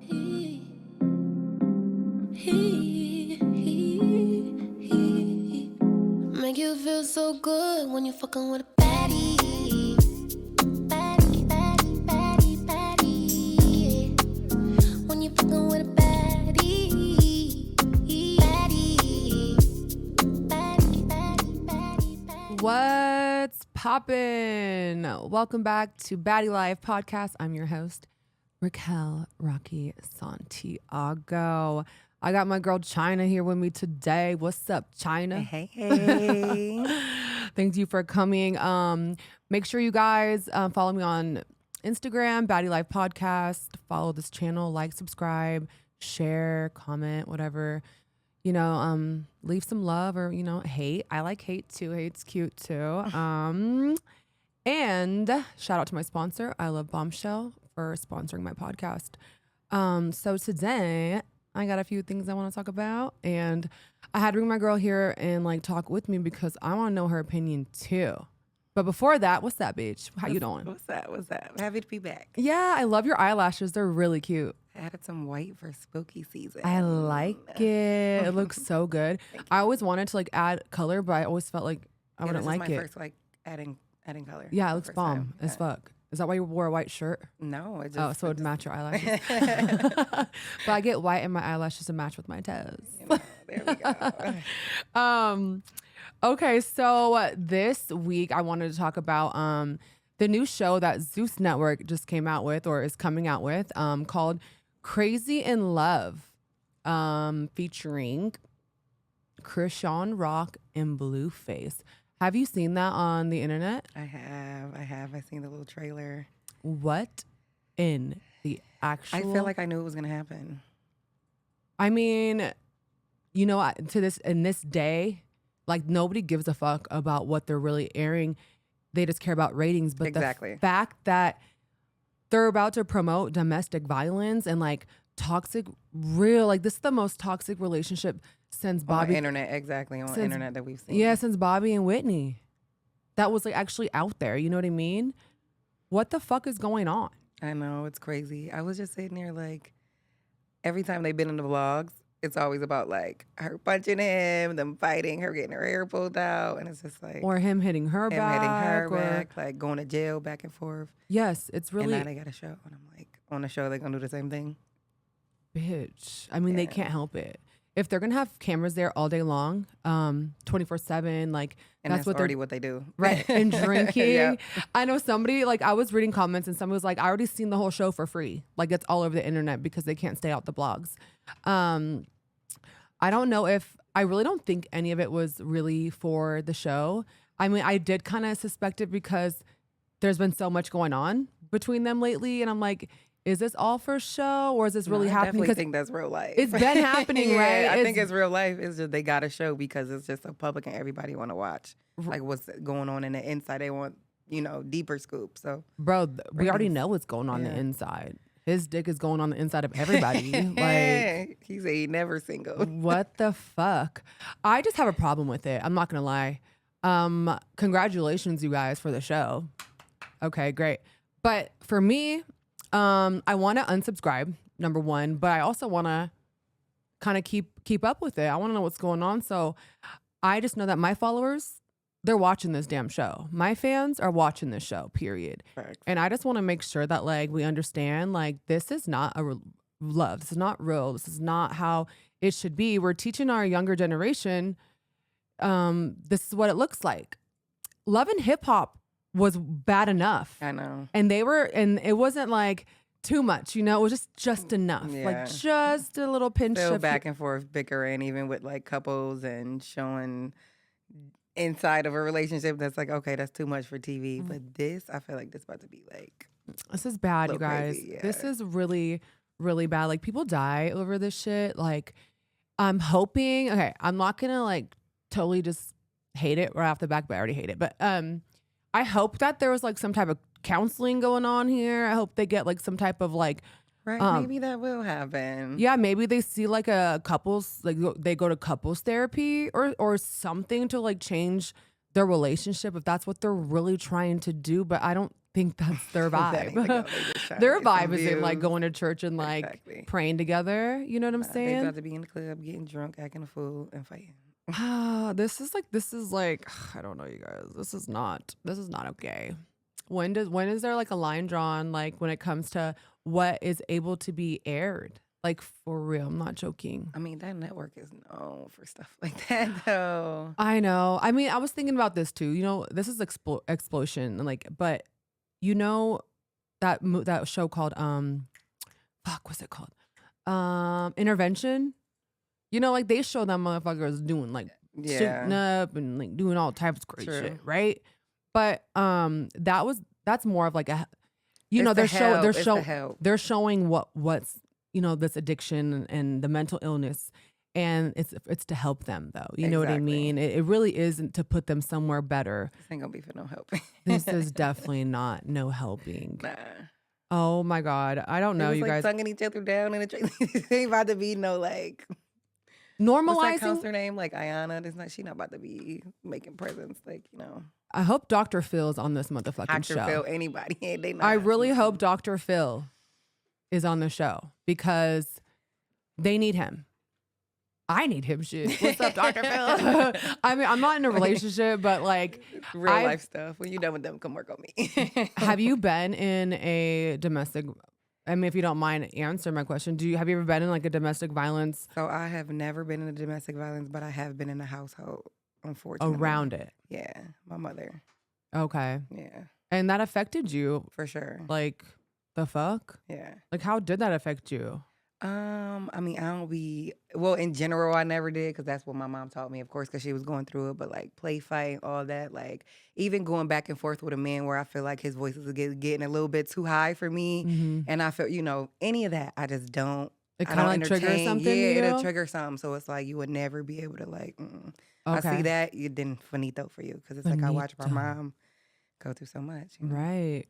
Make you feel so good when you fucking with a baddie. Baddie, baddie, baddie, baddie. When you fucking with a baddie. Baddie. Baddie, baddie, baddie, baddie. What's poppin'? Welcome back to Baddie Life Podcast. I'm your host, Raquel Rocky Santiago. I got my girl China here with me today. What's up, China? Hey. Thank you for coming. Make sure you guys follow me on Instagram, Baddie Life Podcast. Follow this channel, like, subscribe, share, comment, whatever. You know, leave some love or, hate. I like hate too. Hate's cute too. And shout out to my sponsor. I love Bombshell for sponsoring my podcast. So today I got a few things I want to talk about, and I had to bring my girl here and talk with me because I want to know her opinion too. But before that, what's that, bitch? How you doing? What's that? Happy to be back. Yeah, I love your eyelashes. They're really cute. I added some white for spooky season. I like it. It looks so good. I always wanted to add color, but I always felt like I wouldn't like it. This is my first adding color. Yeah, it looks bomb as fuck. Is that why you wore a white shirt? No, it just. Oh, so it'd match your eyelashes. But I get white in my eyelashes to match with my toes. There we go. Okay, so this week I wanted to talk about the new show that Zeus Network just came out with or is coming out with called Crazy in Love, featuring ChriseanRock and Blueface. Have you seen that on the internet? I have. I seen the little trailer. What in the actual? I feel like I knew it was gonna happen. I mean, in this day, nobody gives a fuck about what they're really airing. They just care about ratings. But exactly. The fact that they're about to promote domestic violence and toxic, this is the most toxic relationship since Bobby. On the internet, exactly. On the internet that we've seen. Yeah, since Bobby and Whitney. That was actually out there. You know what I mean? What the fuck is going on? I know, it's crazy. I was just sitting there every time they've been in the vlogs, it's always about her punching him, them fighting, her getting her hair pulled out, and it's just or him hitting her back, going to jail back and forth. Yes, it's really. And now they got a show, and I'm on the show they're gonna do the same thing. Bitch, I mean they can't help it. If they're gonna have cameras there all day long, 24/7, and that's already what they do, right? And drinking. Yep. I know somebody I was reading comments and somebody was I already seen the whole show for free. It's all over the internet because they can't stay out the blogs. I don't know I really don't think any of it was really for the show. I mean, I did kind of suspect it because there's been so much going on between them lately, and I'm is this all for show or is this really happening? I definitely think that's real life. It's been happening, yeah, right? I think it's real life. It's just they got a show because it's just so public and everybody want to watch what's going on in the inside. They want deeper scoop. So, bro, we already know what's going on the inside. His dick is going on the inside of everybody. He said he never single. What the fuck? I just have a problem with it. I'm not gonna lie. Congratulations, you guys, for the show. Okay, great. But for me, I want to unsubscribe, number one, but I also want to kind of keep up with it. I want to know what's going on. So I just know that my followers, they're watching this damn show. My fans are watching this show, period. Correct. And I just want to make sure that we understand this is not love. This is not real. This is not how it should be. We're teaching our younger generation, this is what it looks like. Love and hip hop was bad enough. I know. And it wasn't too much, it was just enough. Yeah. Just a little pinch Still of back and forth bickering, even with couples and showing inside of a relationship that's okay, that's too much for TV. Mm-hmm. But this, I feel this about to be this is bad, you guys. Crazy, yeah. This is really, really bad. People die over this shit. I'm hoping, okay, I'm not gonna totally just hate it right off the back, but I already hate it. But I hope that there was some type of counseling going on here. I hope they get some type of right. Maybe that will happen. Yeah, maybe they see a couples they go to couples therapy or something to change their relationship if that's what they're really trying to do. But I don't think that's their That ain't the vibe. goal. They just trying to Their get some vibe isn't like views. going to church and like Exactly. praying together. You know what I'm They saying? about to be in the club, getting drunk, acting a fool, and fighting. This is like I don't know, you guys. This is not okay. When is there like a line drawn, like when it comes to what is able to be aired? Like for real, I'm not joking. I mean, that network is known for stuff like that, though. I know. I mean, I was thinking about this too. You know, this is explosion, and like, but you know that show called what's it called? Intervention. You know, like they show them motherfuckers doing like shooting up and like doing all types of crazy shit, right? But that's more of like a, you know, they're showing what's, you know, this addiction and the mental illness, and it's to help them though. You know what I mean? It really isn't to put them somewhere better. This ain't gonna be for no help. This is definitely not no helping. Nah. Oh my God, I don't know, It was you like guys. tonguing each other down in the train. Ain't about to be no like. Normalizing. What's that counselor name? Like Ayana. She not about to be making presents. Like, you know. I hope Dr. Phil's on this motherfucking show. Dr. Phil, anybody. They not. I really hope Dr. Phil is on the show because they need him. I need him, shit. What's up, Dr. Phil? I mean, I'm not in a relationship, but like real life stuff. When you're done with them, come work on me. Have you been in a domestic? I mean, if you don't mind answering my question, have you ever been in like a domestic violence? So I have never been in a domestic violence, but I have been in a household, unfortunately. Around it? Yeah, my mother. Okay. Yeah. And that affected you? For sure. Like, the fuck? Yeah. Like, how did that affect you? I mean, in general, I never did because that's what my mom taught me, of course, because she was going through it. But like play fight, all that, like even going back and forth with a man where I feel like his voice is getting a little bit too high for me. Mm-hmm. And I feel, any of that, I just don't. It kind of like triggers something. Yeah, you know? it'll trigger something. So it's like you would never be able to like, Okay. I see that, then finito for you. Because it's like I watch my mom go through so much. You know? Right.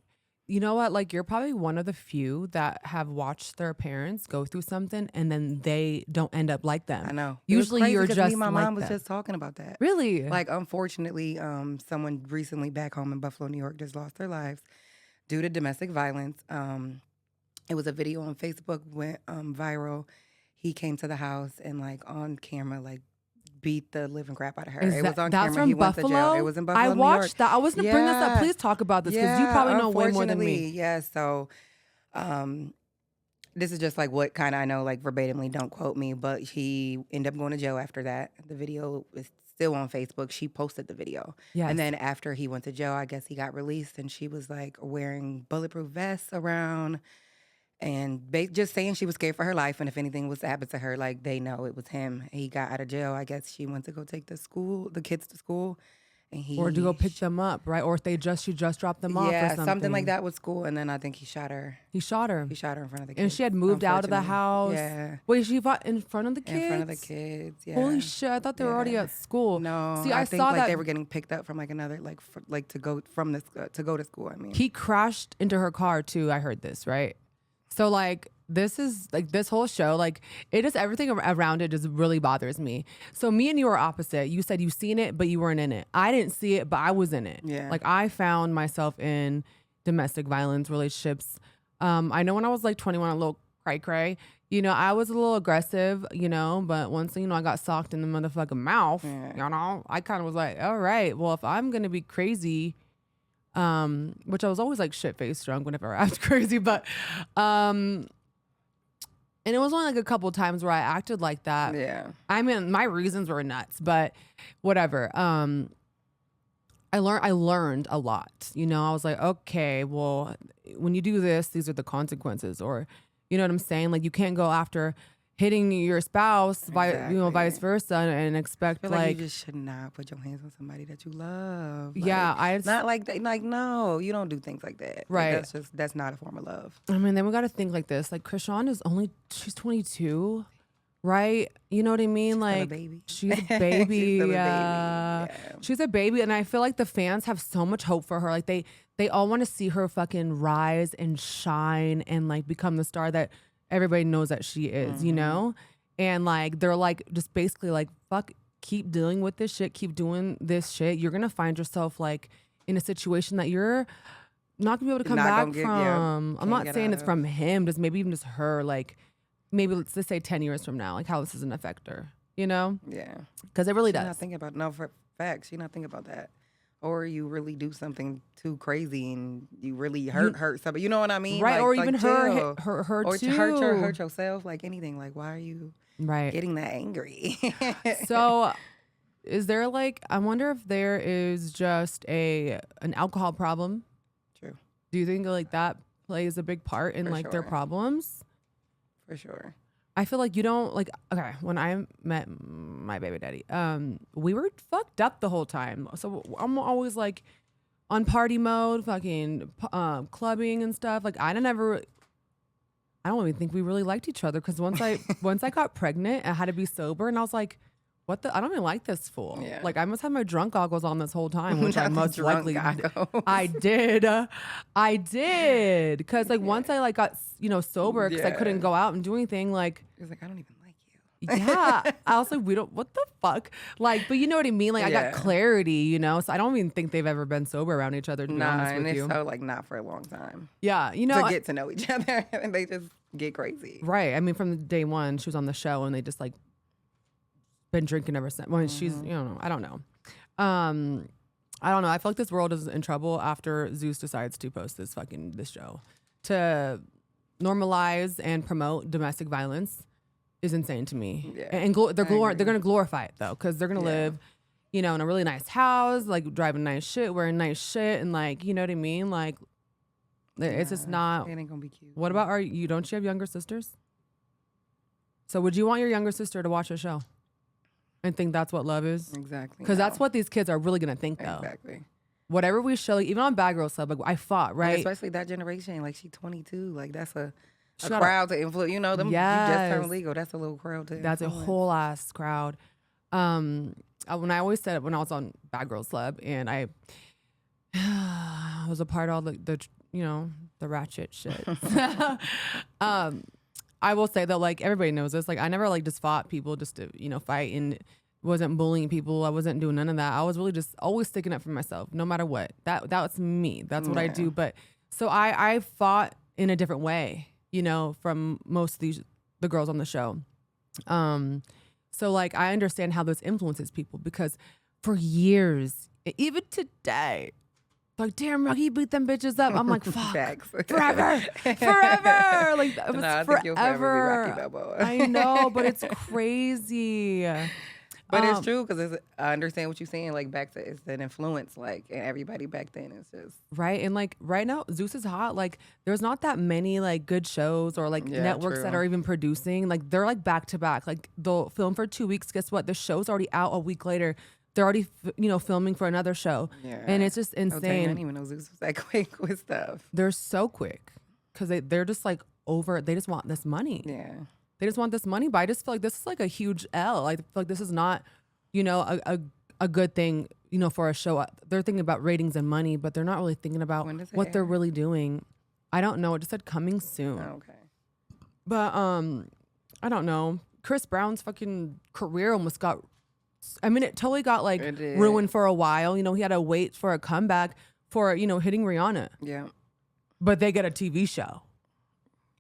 You know what? Like, you're probably one of the few that have watched their parents go through something and then they don't end up like them. I know. Usually you're just me and my like mom was that. just talking about that. Really? Like, unfortunately, someone recently back home in Buffalo, New York, just lost their lives due to domestic violence. It was a video on Facebook went viral. He came to the house and like on camera, like beat the living crap out of her. It was on that's camera. from He Buffalo? went to jail. It was in Buffalo, I New watched York. that. I was going to bring this up. Please talk about this because you probably know way more than me. Yeah, so this is just like what kind of I know, like verbatimly, don't quote me, but he ended up going to jail after that. The video is still on Facebook. She posted the video. Yes. And then after he went to jail, I guess he got released and she was like wearing bulletproof vests around and just saying she was scared for her life. And if anything was to happen to her, like they know it was him. He got out of jail. I guess she went to go take the kids to school. And or to go pick them up, right? Or if she just dropped them off or something like that with school. And then I think he shot her. He shot her. He shot her in front of the kids. And she had moved out of the house. Yeah. Wait, she fought in front of the kids? In front of the kids, yeah. Holy shit, I thought they were already at school. No, see, I think saw like that they were getting picked up from like another, to go to school, I mean. He crashed into her car too, I heard this, right? So like, this is like this whole show, like it is everything around it just really bothers me. So me and you are opposite. You said you seen it, but you weren't in it. I didn't see it, but I was in it. Yeah. Like I found myself in domestic violence relationships. I know when I was like 21, a little cray. You know, I was a little aggressive, you know, but once, I got socked in the motherfucking mouth, I kind of was like, all right, well, if I'm going to be crazy, which I was always like shit-faced drunk whenever I was crazy, but, and it was only like a couple times where I acted like that. Yeah. I mean, my reasons were nuts, but whatever. I learned a lot. I was like, okay, well, when you do this, these are the consequences. Or, you know what I'm saying? Like, you can't go after hitting your spouse, vice versa, and expect I feel like you just should not put your hands on somebody that you love. Yeah, not like that. Like, no, you don't do things like that. Right. Like, that's not a form of love. I mean, then we got to think like this. Like, Chrisean she's 22, right? You know what I mean? She's still a baby. She's a baby. She's still a baby. Yeah. She's a baby, and I feel like the fans have so much hope for her. Like they all want to see her fucking rise and shine and like become the star that everybody knows that she is, you know? And like, they're like, just basically like, fuck, keep dealing with this shit, keep doing this shit. You're going to find yourself like in a situation that you're not gonna be able to come Not back gonna get- from. yeah, I'm can't not get saying out it's of. from him, just maybe even just her. Like maybe let's just say 10 years from now, like how this doesn't affect her. You know, Yeah. because it really She's does. not thinking about, no, for facts. She's not thinking about that. Or you really do something too crazy and you really hurt somebody. You know what I mean? Right, Like, or like, even chill. her Or too. to hurt yourself, like anything. Like, why are you Right. getting that angry? So is there like, I wonder if there is just an alcohol problem. True. Do you think like that plays a big part in For like their sure. problems? For sure. I feel like you don't like, okay, when I met my baby daddy, we were fucked up the whole time. So I'm always like on party mode, fucking clubbing and stuff. Like I don't even think we really liked each other because once I got pregnant, I had to be sober and I was like, what the? I don't even like this fool. Yeah. Like I must have my drunk goggles on this whole time, which I Not the most drunk likely goggles. I did because like once I like got sober because I couldn't Yeah. go out and do anything. Like He was like, I don't even like you. yeah, I was like, we don't. What the fuck? Like, but you know what I mean. Like I Yeah. got clarity, So I don't even think they've ever been sober around each other. To be Nah, honest and with it's you, so like not for a long time. yeah, To get to know each other, and they just get crazy. right. I mean, from day one, she was on the show, and they just like been drinking ever since. Well, she's, I don't know. I don't know. I feel like this world is in trouble after Zeus decides to post this show to normalize and promote domestic violence is insane to me. Yeah, And they're going to glorify it though, because they're going to live, in a really nice house, like driving nice shit, wearing nice shit, and like, you know what I mean? Like, it's just not. It ain't gonna be cute. What about don't you have younger sisters? So would you want your younger sister to watch a show and think that's what love is? Exactly. Because that's what these kids are really gonna think though. Exactly. Whatever we show, like, even on Bad Girls Club, like I fought, And right? especially that generation, like she 22, like that's a Shut up. crowd to influence. You know, them you just Yes. turned legal. That's a little crowd to That's a influence. whole ass crowd. When I always said when I was on Bad Girls Club and I was a part of all the ratchet shit. I will say that like everybody knows this. Like I never like just fought people just to fight and wasn't bullying people. I wasn't doing none of that. I was really just always sticking up for myself, no matter what. That's me. That's what I do. But so I fought in a different way, from most of the girls on the show. So like I understand how this influences people because for years, even today, like damn, Rocky beat them bitches up. I'm like fuck, Facts. forever. Like it was Nah, I think you'll forever be Rocky Balboa. I know, but it's crazy. But it's true because I understand what you're saying. Like it's an influence, like, and everybody back then is just right. And like right now, Zeus is hot. Like there's not that many like good shows or like networks that true. are even producing. Like they're like back to back. Like they'll film for 2 weeks. Guess what? The show's already out a week later. They're already filming for another show. Yeah. And it's just I insane. didn't even know Zeus was that quick with stuff. They're so quick because they're just like over. They just want this money. Yeah. They just want this money. But I just feel like this is like a huge L. I feel like this is not, a good thing, for a show. They're thinking about ratings and money, but they're not really thinking about When does it what they're air? really doing. I don't know. It just said coming soon. Oh, okay. But I don't know. Chris Brown's fucking career almost got. I mean, it totally got like It did. ruined for a while. He had to wait for a comeback for hitting Rihanna. Yeah. But they get a TV show.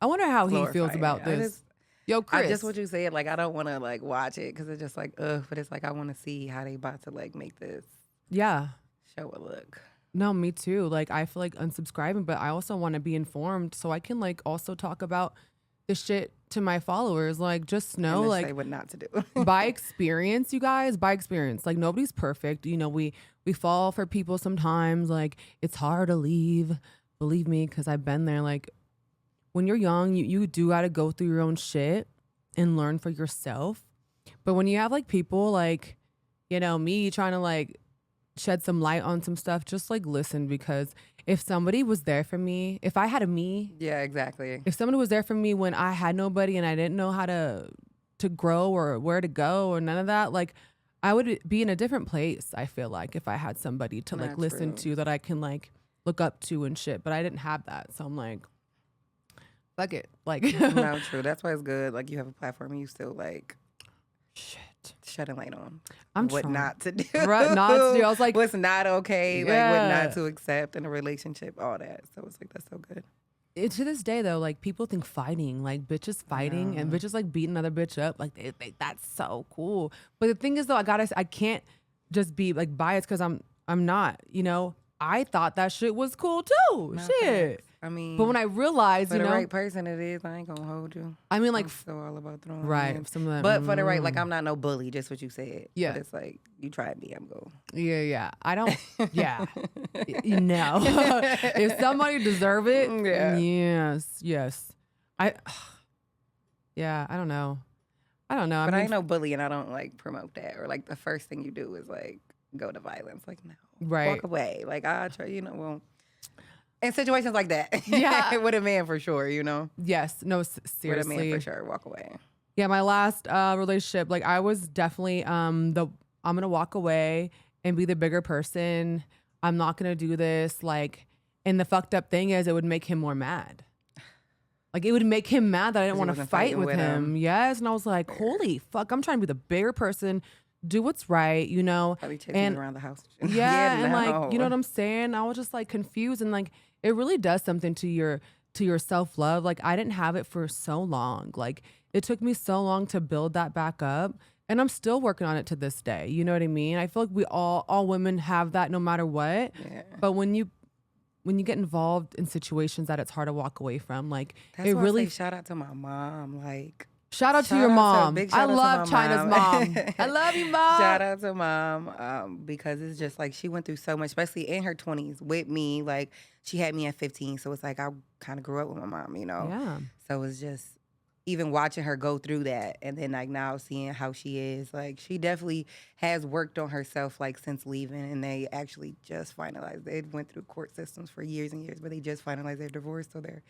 I wonder how he feels Glorifying about it. this. Yo, Chris. I just what you said, like I don't want to like watch it because it's just like but it's like I want to see how they about to like make this Yeah. show a look. No, me too. Like I feel like unsubscribing, but I also want to be informed so I can like also talk about this shit to my followers. Like just know, And like say what not to do. by experience, you guys, by experience. Like nobody's perfect. We fall for people sometimes. Like it's hard to leave. Believe me, because I've been there. Like when you're young, you do got to go through your own shit and learn for yourself. But when you have like people like, me trying to like shed some light on some stuff, just like listen, because if somebody was there for me, if I had a me, Yeah, exactly. if somebody was there for me when I had nobody and I didn't know how to grow or where to go or none of that, like I would be in a different place. I feel like if I had somebody to like That's listen true. to that I can like look up to and shit, but I didn't have that. So I'm like, fuck it. Like, No, true. That's why it's good. Like you have a platform and you still like shit. shedding light on I'm what trying. not to do. Not to do. I was like, what's not okay, like Yeah. what not to accept in a relationship, all that. So it's like, that's so good. To this day though, like people think fighting, like bitches fighting and bitches like beating another bitch up, like they think that's so cool. But the thing is though, I can't just be like biased because I'm not, you know. I thought that shit was cool too. No, Shit. facts. I mean, But when I realized, for you the know, right person it is, I ain't gonna hold you. I mean, like, I'm so all about throwing right, hands. some of that, But for the right, like I'm not no bully, just what you said. Yeah. But it's like, you tried me, I'm going. yeah. I don't, yeah. No. If somebody deserve it, Yeah. yes. Yeah, I don't know. But I I mean, ain't no bully, and I don't like promote that. Or like the first thing you do is like go to violence. Like, no, Right. walk away. Like I try, well, in situations like that, Yeah. with a man for sure, yes, no, with a seriously. man for sure, walk away. Yeah, my last relationship, like I was definitely I'm gonna walk away and be the bigger person. I'm not gonna do this. Like, and the fucked up thing is, it would make him more mad. Like, it would make him mad that I didn't 'Cause he want to wasn't fight fighting with with him. him. Yes, and I was like, holy fuck, I'm trying to be the bigger person, do what's right, you know. Probably chasing And you around the house. yeah, and like, you know no. what I'm saying? I was just like confused, and like it really does something to your self-love. Like, I didn't have it for so long. Like, it took me so long to build that back up, and I'm still working on it to this day. You know what I mean? I feel like we all women have that no matter what. Yeah. But when you get involved in situations that it's hard to walk away from, like That's it why really I say shout out to my mom. Like, shout out to shout your out to- mom. big I shout out to love my China's mom. I love you, mom. Shout out to mom, because it's just like she went through so much, especially in her 20s with me. Like, she had me at 15, so it's like I kind of grew up with my mom, Yeah. So it's just even watching her go through that, and then like now seeing how she is. Like, she definitely has worked on herself, like since leaving, and they actually just finalized. They went through court systems for years and years, but they just finalized their divorce, so they're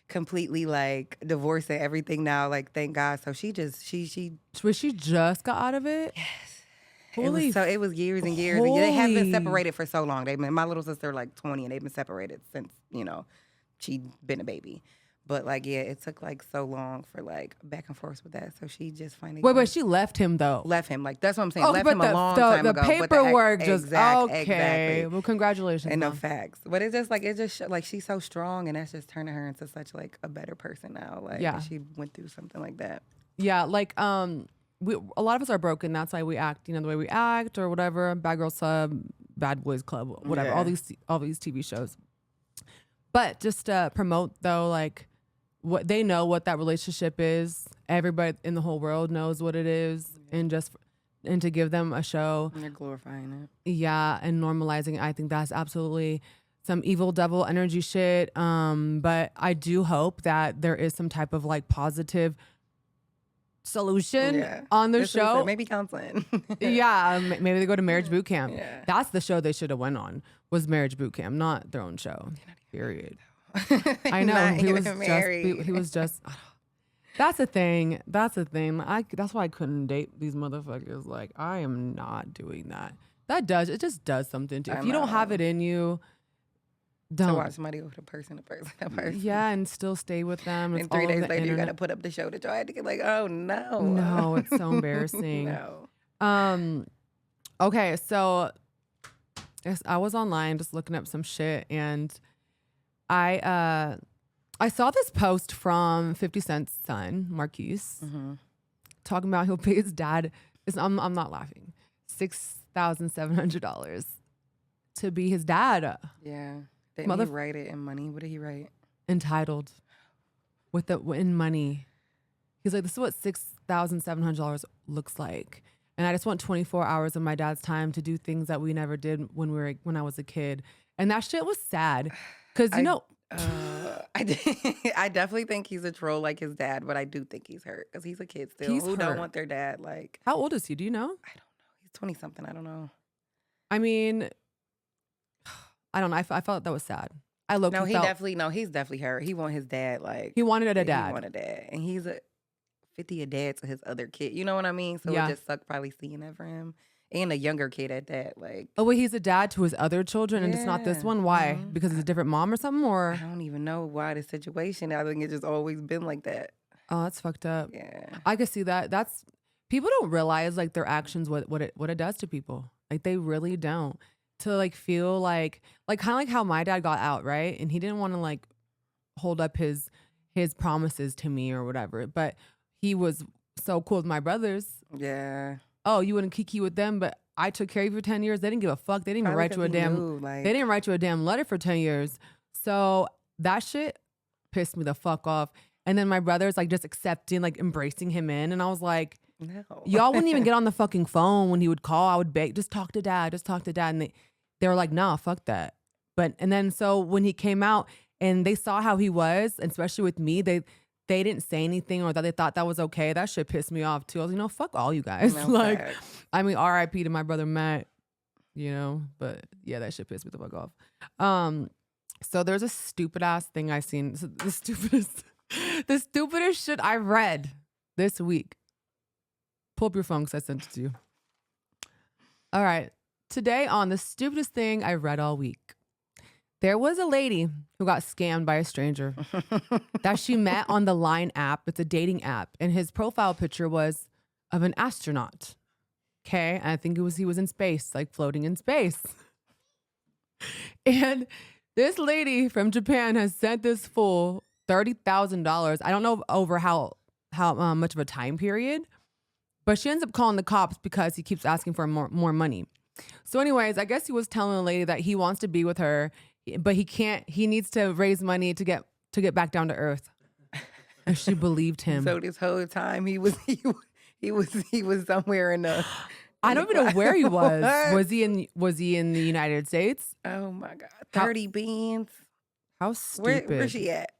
completely like divorcing everything now. Like, thank God. So she just she Was she just got out of it? Holy it was years and years. And they have been holy- separated for so long. My little sister like 20, and they've been separated since she'd been a baby. But like, yeah, it took like so long for like back and forth with that. So she just finally Wait, she left him though. left him. Like, that's what I'm saying. Oh, Left but him a long time the ago. But paperwork just okay. Exactly. Well, congratulations. And no Mom. facts. But it's just like, like she's so strong, and that's just turning her into such like a better person now. Like, Yeah. she went through something like that. Yeah, like a lot of us are broken. That's why we act, the way we act or whatever. Bad Girls Club, Bad Boys Club, whatever. Yeah. All these TV shows. But just to promote though, like what they know what that relationship is. Everybody in the whole world knows what it is, and to give them a show. And they're glorifying it. Yeah, and normalizing it, I think that's absolutely some evil devil energy shit. But I do hope that there is some type of like positive solution on their That's what he show. said. Maybe counseling. Yeah, maybe they go to marriage boot camp. Yeah. That's the show they should have went on, was marriage boot camp, not their own show. Period. I know Not he was even just married. he was just. That's the thing. That's why I couldn't date these motherfuckers. Like, I am not doing that. It just does something to you. I If you don't have know. it in you, To don't. watch somebody go to person. Yeah, and still stay with them. It's And 3 all over days the later, you got internet. to put up the show that y'all had to get like, oh no. No, it's so embarrassing. No. Okay, so I was online just looking up some shit, and I saw this post from 50 Cent's son, Marquise, talking about he'll pay his dad. I'm not laughing. $6,700 to be his dad. Yeah. Didn't he write it in money? What did he write? Entitled in money. He's like, this is what $6,700 looks like. And I just want 24 hours of my dad's time to do things that we never did when I was a kid. And that shit was sad. Cause I definitely think he's a troll like his dad, but I do think he's hurt because he's a kid still. He's Who hurt. don't want their dad like? how old is he? Do you know? I don't know. He's 20 something. I don't know. I mean, I don't know. I felt that was sad. He's definitely hurt. He want his dad like. He wanted a He dad. want a dad, and he's 50 a dad to his other kid. You know what I mean? So Yeah. it just sucked probably seeing that for him, and a younger kid at that. Like, Oh, wait, he's a dad to his other children and it's not this Yeah. one? Why? Because it's a different mom or something? I Or don't even know why the situation. I think it's just always been like that. oh, that's fucked up. Yeah. I could see that. That's people don't realize like their actions, what it does to people. Like they really don't. To like feel like kind of like how my dad got out, right? And he didn't want to like hold up his promises to me or whatever, but he was so cool with my brothers. Yeah. Oh, you wouldn't kiki with them, but I took care of you for 10 years. They didn't give a fuck. They didn't even write you a damn. They didn't write you a damn letter for 10 years. So that shit pissed me the fuck off. And then my brothers like just accepting, like embracing him in, and I was like, no. Y'all wouldn't even get on the fucking phone when he would call. I would beg, just talk to dad, and they were like, nah, fuck that. And then so when he came out and they saw how he was, and especially with me, they didn't say anything or that they thought that was okay. That shit pissed me off too. I was like, fuck all you guys. No, like, facts. I mean, R.I.P. to my brother Matt, but yeah, that shit pissed me the fuck off. So there's a stupid ass thing I seen. So the stupidest shit I read this week. Pull up your phone because I sent it to you. All right. Today on the stupidest thing I read all week. There was a lady who got scammed by a stranger that she met on the Line app. It's a dating app. And his profile picture was of an astronaut. Okay. And I think he was in space, like floating in space. And this lady from Japan has sent this fool $30,000. I don't know over how much of a time period, but she ends up calling the cops because he keeps asking for more money. So anyways, I guess he was telling the lady that he wants to be with her, but he can't. He needs to raise money to get back down to earth. And she believed him. So this whole time he was somewhere in the. I don't even know where he was. Was he in the United States? Oh my God, 30 bands. How stupid. Where's she at?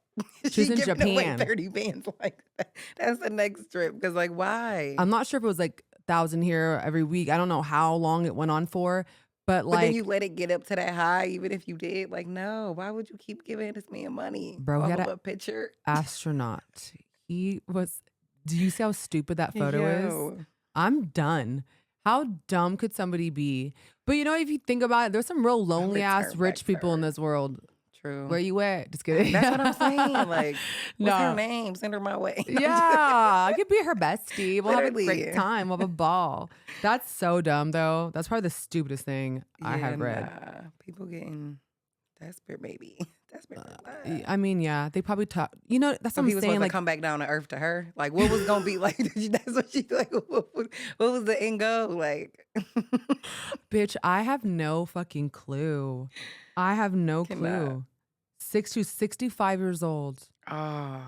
She's in giving away Japan. 30 bands like that. That's the next trip. Because like, why? I'm not sure if it was like 1,000 here every week. I don't know how long it went on for, but like. But then you let it get up to that high, even if you did. Like, no, why would you keep giving this man money? Bro, he had a picture. Astronaut. He was. Do you see how stupid that photo is? I'm done. How dumb could somebody be? But if you think about it, there's some real lonely ass rich people in this world. True. Where you at? Just kidding. That's what I'm saying. Like, what's her name? Send her my way. Yeah, I could be her bestie. We'll have a great time. We'll have a ball. That's so dumb, though. That's probably the stupidest thing I have read. Nah. People getting desperate, maybe. Desperate. I mean, yeah, they probably talk. That's what I'm he was saying. Supposed Like, to come back down to earth to her. Like, what was gonna be like? That's what she like. What was the end goal? Like, bitch, I have no fucking clue. I have no clue. 65 years old. Oh,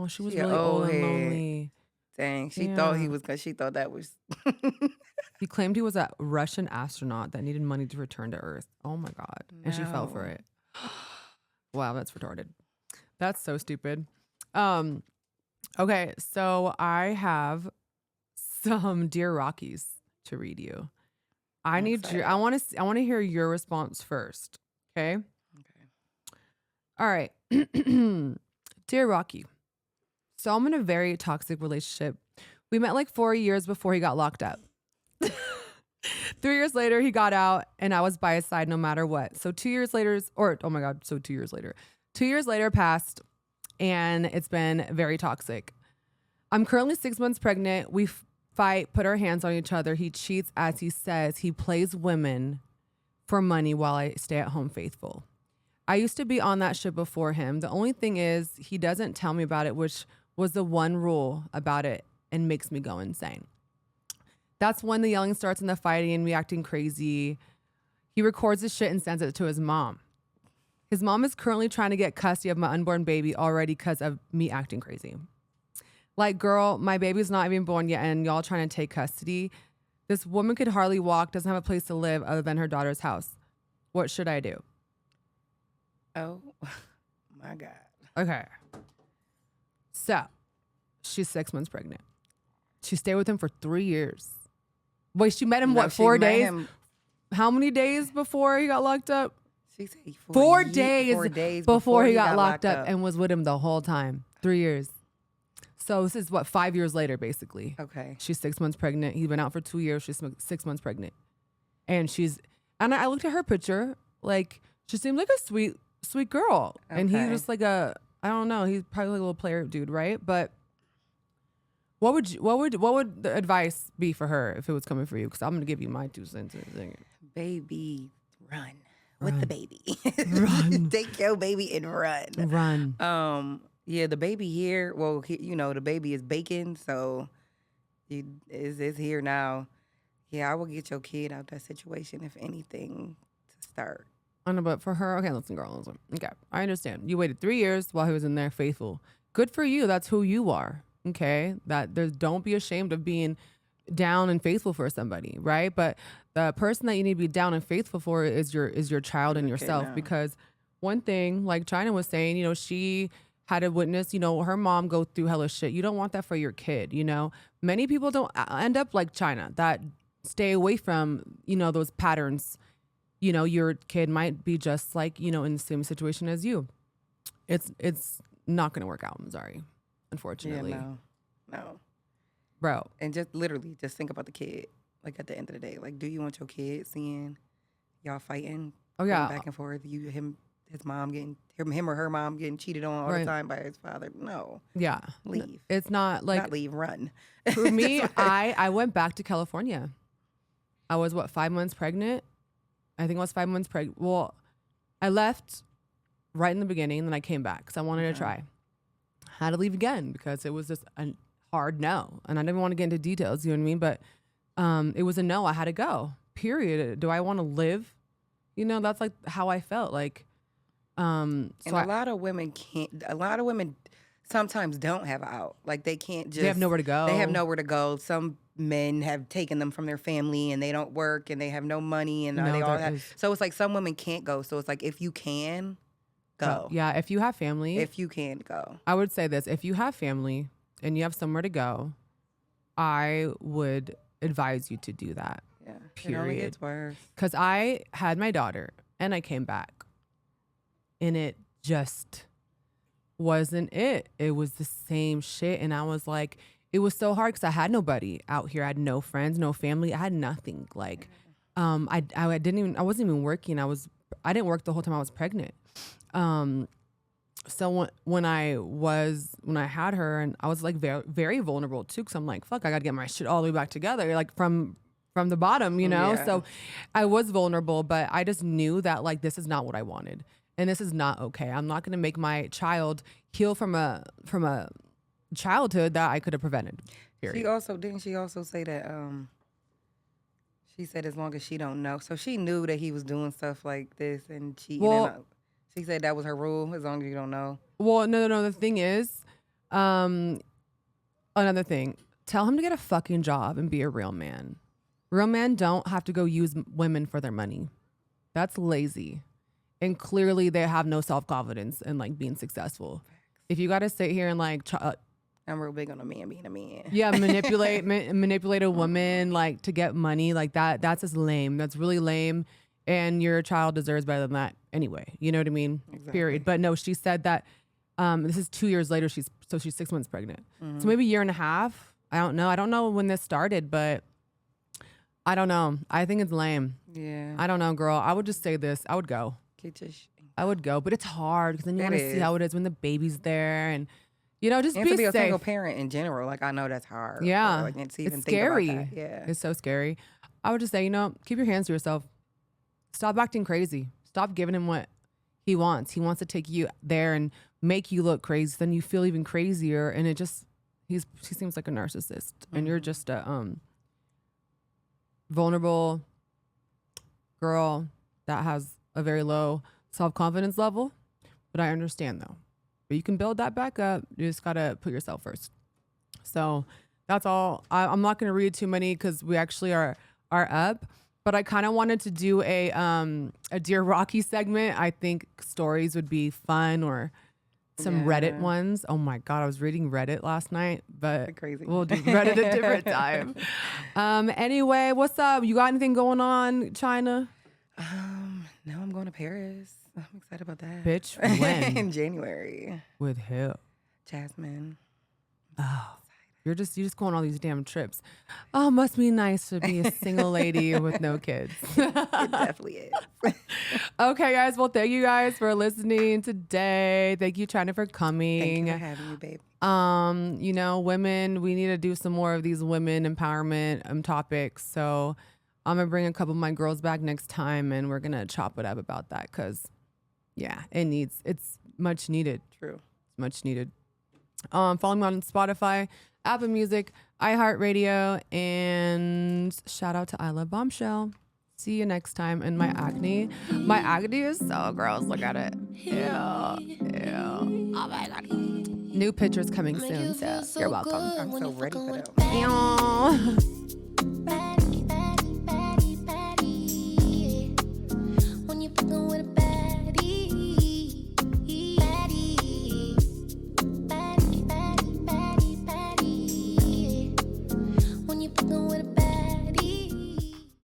she was really old and lonely. Dang, she thought he was, because she thought that was. He claimed he was a Russian astronaut that needed money to return to Earth. Oh my God. And she fell for it. Wow, that's retarded. That's so stupid. Okay, so I have some Dear Rockies to read you. I want to hear your response first. Okay? All right. Dear Rocky. So I'm in a very toxic relationship. We met like 4 years before he got locked up. 3 years later, he got out and I was by his side no matter what. So 2 years later, 2 years later. 2 years later passed and it's been very toxic. I'm currently 6 months pregnant. We fight, put our hands on each other. He cheats as he says. He plays women for money while I stay at home faithful. I used to be on that shit before him. The only thing is he doesn't tell me about it, which was the one rule about it and makes me go insane. That's when the yelling starts and the fighting and me acting crazy. He records the shit and sends it to his mom. His mom is currently trying to get custody of my unborn baby already because of me acting crazy. Like, girl, my baby's not even born yet and y'all trying to take custody. This woman could hardly walk, doesn't have a place to live other than her daughter's house. What should I do? Oh, my God. Okay. So, she's 6 months pregnant. She stayed with him for 3 years. Wait, she met him, 4 days? How many days before he got locked up? She said 4 days before he got locked up and was with him the whole time. 3 years. So this is 5 years later, basically. Okay. She's 6 months pregnant. He's been out for 2 years. She's 6 months pregnant. And I looked at her picture. Like, she seemed like a sweet girl. Okay. And he's just like I don't know. He's probably like a little player dude, right? But What would the advice be for her if it was coming for you? Because I'm gonna give you my 2 cents. Baby, run with the baby. Run. Take your baby and run. Run. Yeah, the baby here. Well, the baby is baking, so it's here now. Yeah, I will get your kid out that situation if anything to start. I know, but for her, okay, listen, girl, listen. Okay, I understand. You waited 3 years while he was in there, faithful. Good for you. That's who you are. Okay, don't be ashamed of being down and faithful for somebody, right? But the person that you need to be down and faithful for is your child and yourself. Because one thing, like China was saying, she had to witness, her mom go through hella shit. You don't want that for your kid. Many people don't end up like China, that stay away from those patterns. Your kid might be just like in the same situation as you. It's not gonna work out. I'm sorry, unfortunately. Yeah, no. Bro. And just literally just think about the kid. Like at the end of the day, like, do you want your kid seeing y'all fighting? Oh yeah, back and forth. His mom getting him or her mom getting cheated on all the time by his father. No. Yeah. Leave. It's not like not leave. Run. For me, I went back to California. I was 5 months pregnant. I think I was 5 months pregnant. Well, I left right in the beginning, and then I came back because I wanted to try. Had to leave again because it was just a hard no, and I didn't want to get into details. You know what I mean? But it was a no. I had to go. Period. Do I want to live? That's like how I felt. Like, and a lot of women can't. A lot of women sometimes don't have an out. Like they can't just. They have nowhere to go. They have nowhere to go. Some men have taken them from their family, and they don't work, and they have no money, and they all have. So it's like some women can't go. So it's like if you can, go. Yeah, if you have family. If you can go. I would say this: if you have family and you have somewhere to go, I would advise you to do that. Yeah. Period. It only gets worse. Because I had my daughter and I came back, and it just wasn't it. It was the same shit, and I was like, it was so hard because I had nobody out here. I had no friends, no family. I had nothing. Like, I wasn't even working. I didn't work the whole time I was pregnant. So when I had her, and I was like very, very vulnerable too, because I'm like, fuck, I gotta get my shit all the way back together, like from the bottom, Yeah. So I was vulnerable, but I just knew that like this is not what I wanted, and this is not okay. I'm not gonna make my child heal from a childhood that I could have prevented. Period. She also say that she said as long as she don't know, so she knew that he was doing stuff like this and cheating. She said that was her rule, as long as you don't know. Well, no. The thing is, another thing, tell him to get a fucking job and be a real man. Real men don't have to go use women for their money. That's lazy. And clearly they have no self-confidence in like being successful. If you got to sit here and like... I'm real big on a man being a man. Yeah, manipulate a woman like to get money like that. That's just lame. That's really lame. And your child deserves better than that anyway. You know what I mean? Exactly. Period. But no, she said that this is 2 years later. She's 6 months pregnant. Mm-hmm. So maybe a year and a half. I don't know. I don't know when this started, but I don't know. I think it's lame. Yeah. I don't know, girl. I would just say this. I would go. I would go, but it's hard because then you want to see how it is when the baby's there, and just and be to be safe. a single parent in general. Like I know that's hard. Yeah, and to even it's think scary. About that. Yeah, it's so scary. I would just say, keep your hands to yourself. Stop acting crazy. Stop giving him what he wants. He wants to take you there and make you look crazy. Then you feel even crazier, and he seems like a narcissist, and you're just a vulnerable girl that has a very low self-confidence level. But I understand though. But you can build that back up. You just gotta put yourself first. So that's all. I'm not gonna read too many because we actually are up. But I kind of wanted to do a Dear Rocky segment. I think stories would be fun, or some Reddit ones. Oh my God, I was reading Reddit last night, but crazy. We'll do Reddit a different time. Anyway, what's up? You got anything going on, China? No, I'm going to Paris. I'm excited about that. Bitch, when? In January. With who? Jasmine. Oh. You just go on all these damn trips. Oh, must be nice to be a single lady with no kids. It definitely is. Okay, guys. Well, thank you guys for listening today. Thank you, China, for coming. Thank you for having me, babe. You know, women, we need to do some more of these women empowerment topics. So I'm gonna bring a couple of my girls back next time, and we're gonna chop it up about that because, yeah, it's much needed. True. It's much needed. Follow me on Spotify, Apple Music, iHeartRadio, and shout out to I Love Bombshell. See you next time. And my acne is so gross. Look at it. Ew. Oh my God. New pictures coming soon, so you're welcome. I'm so ready for that. Ew.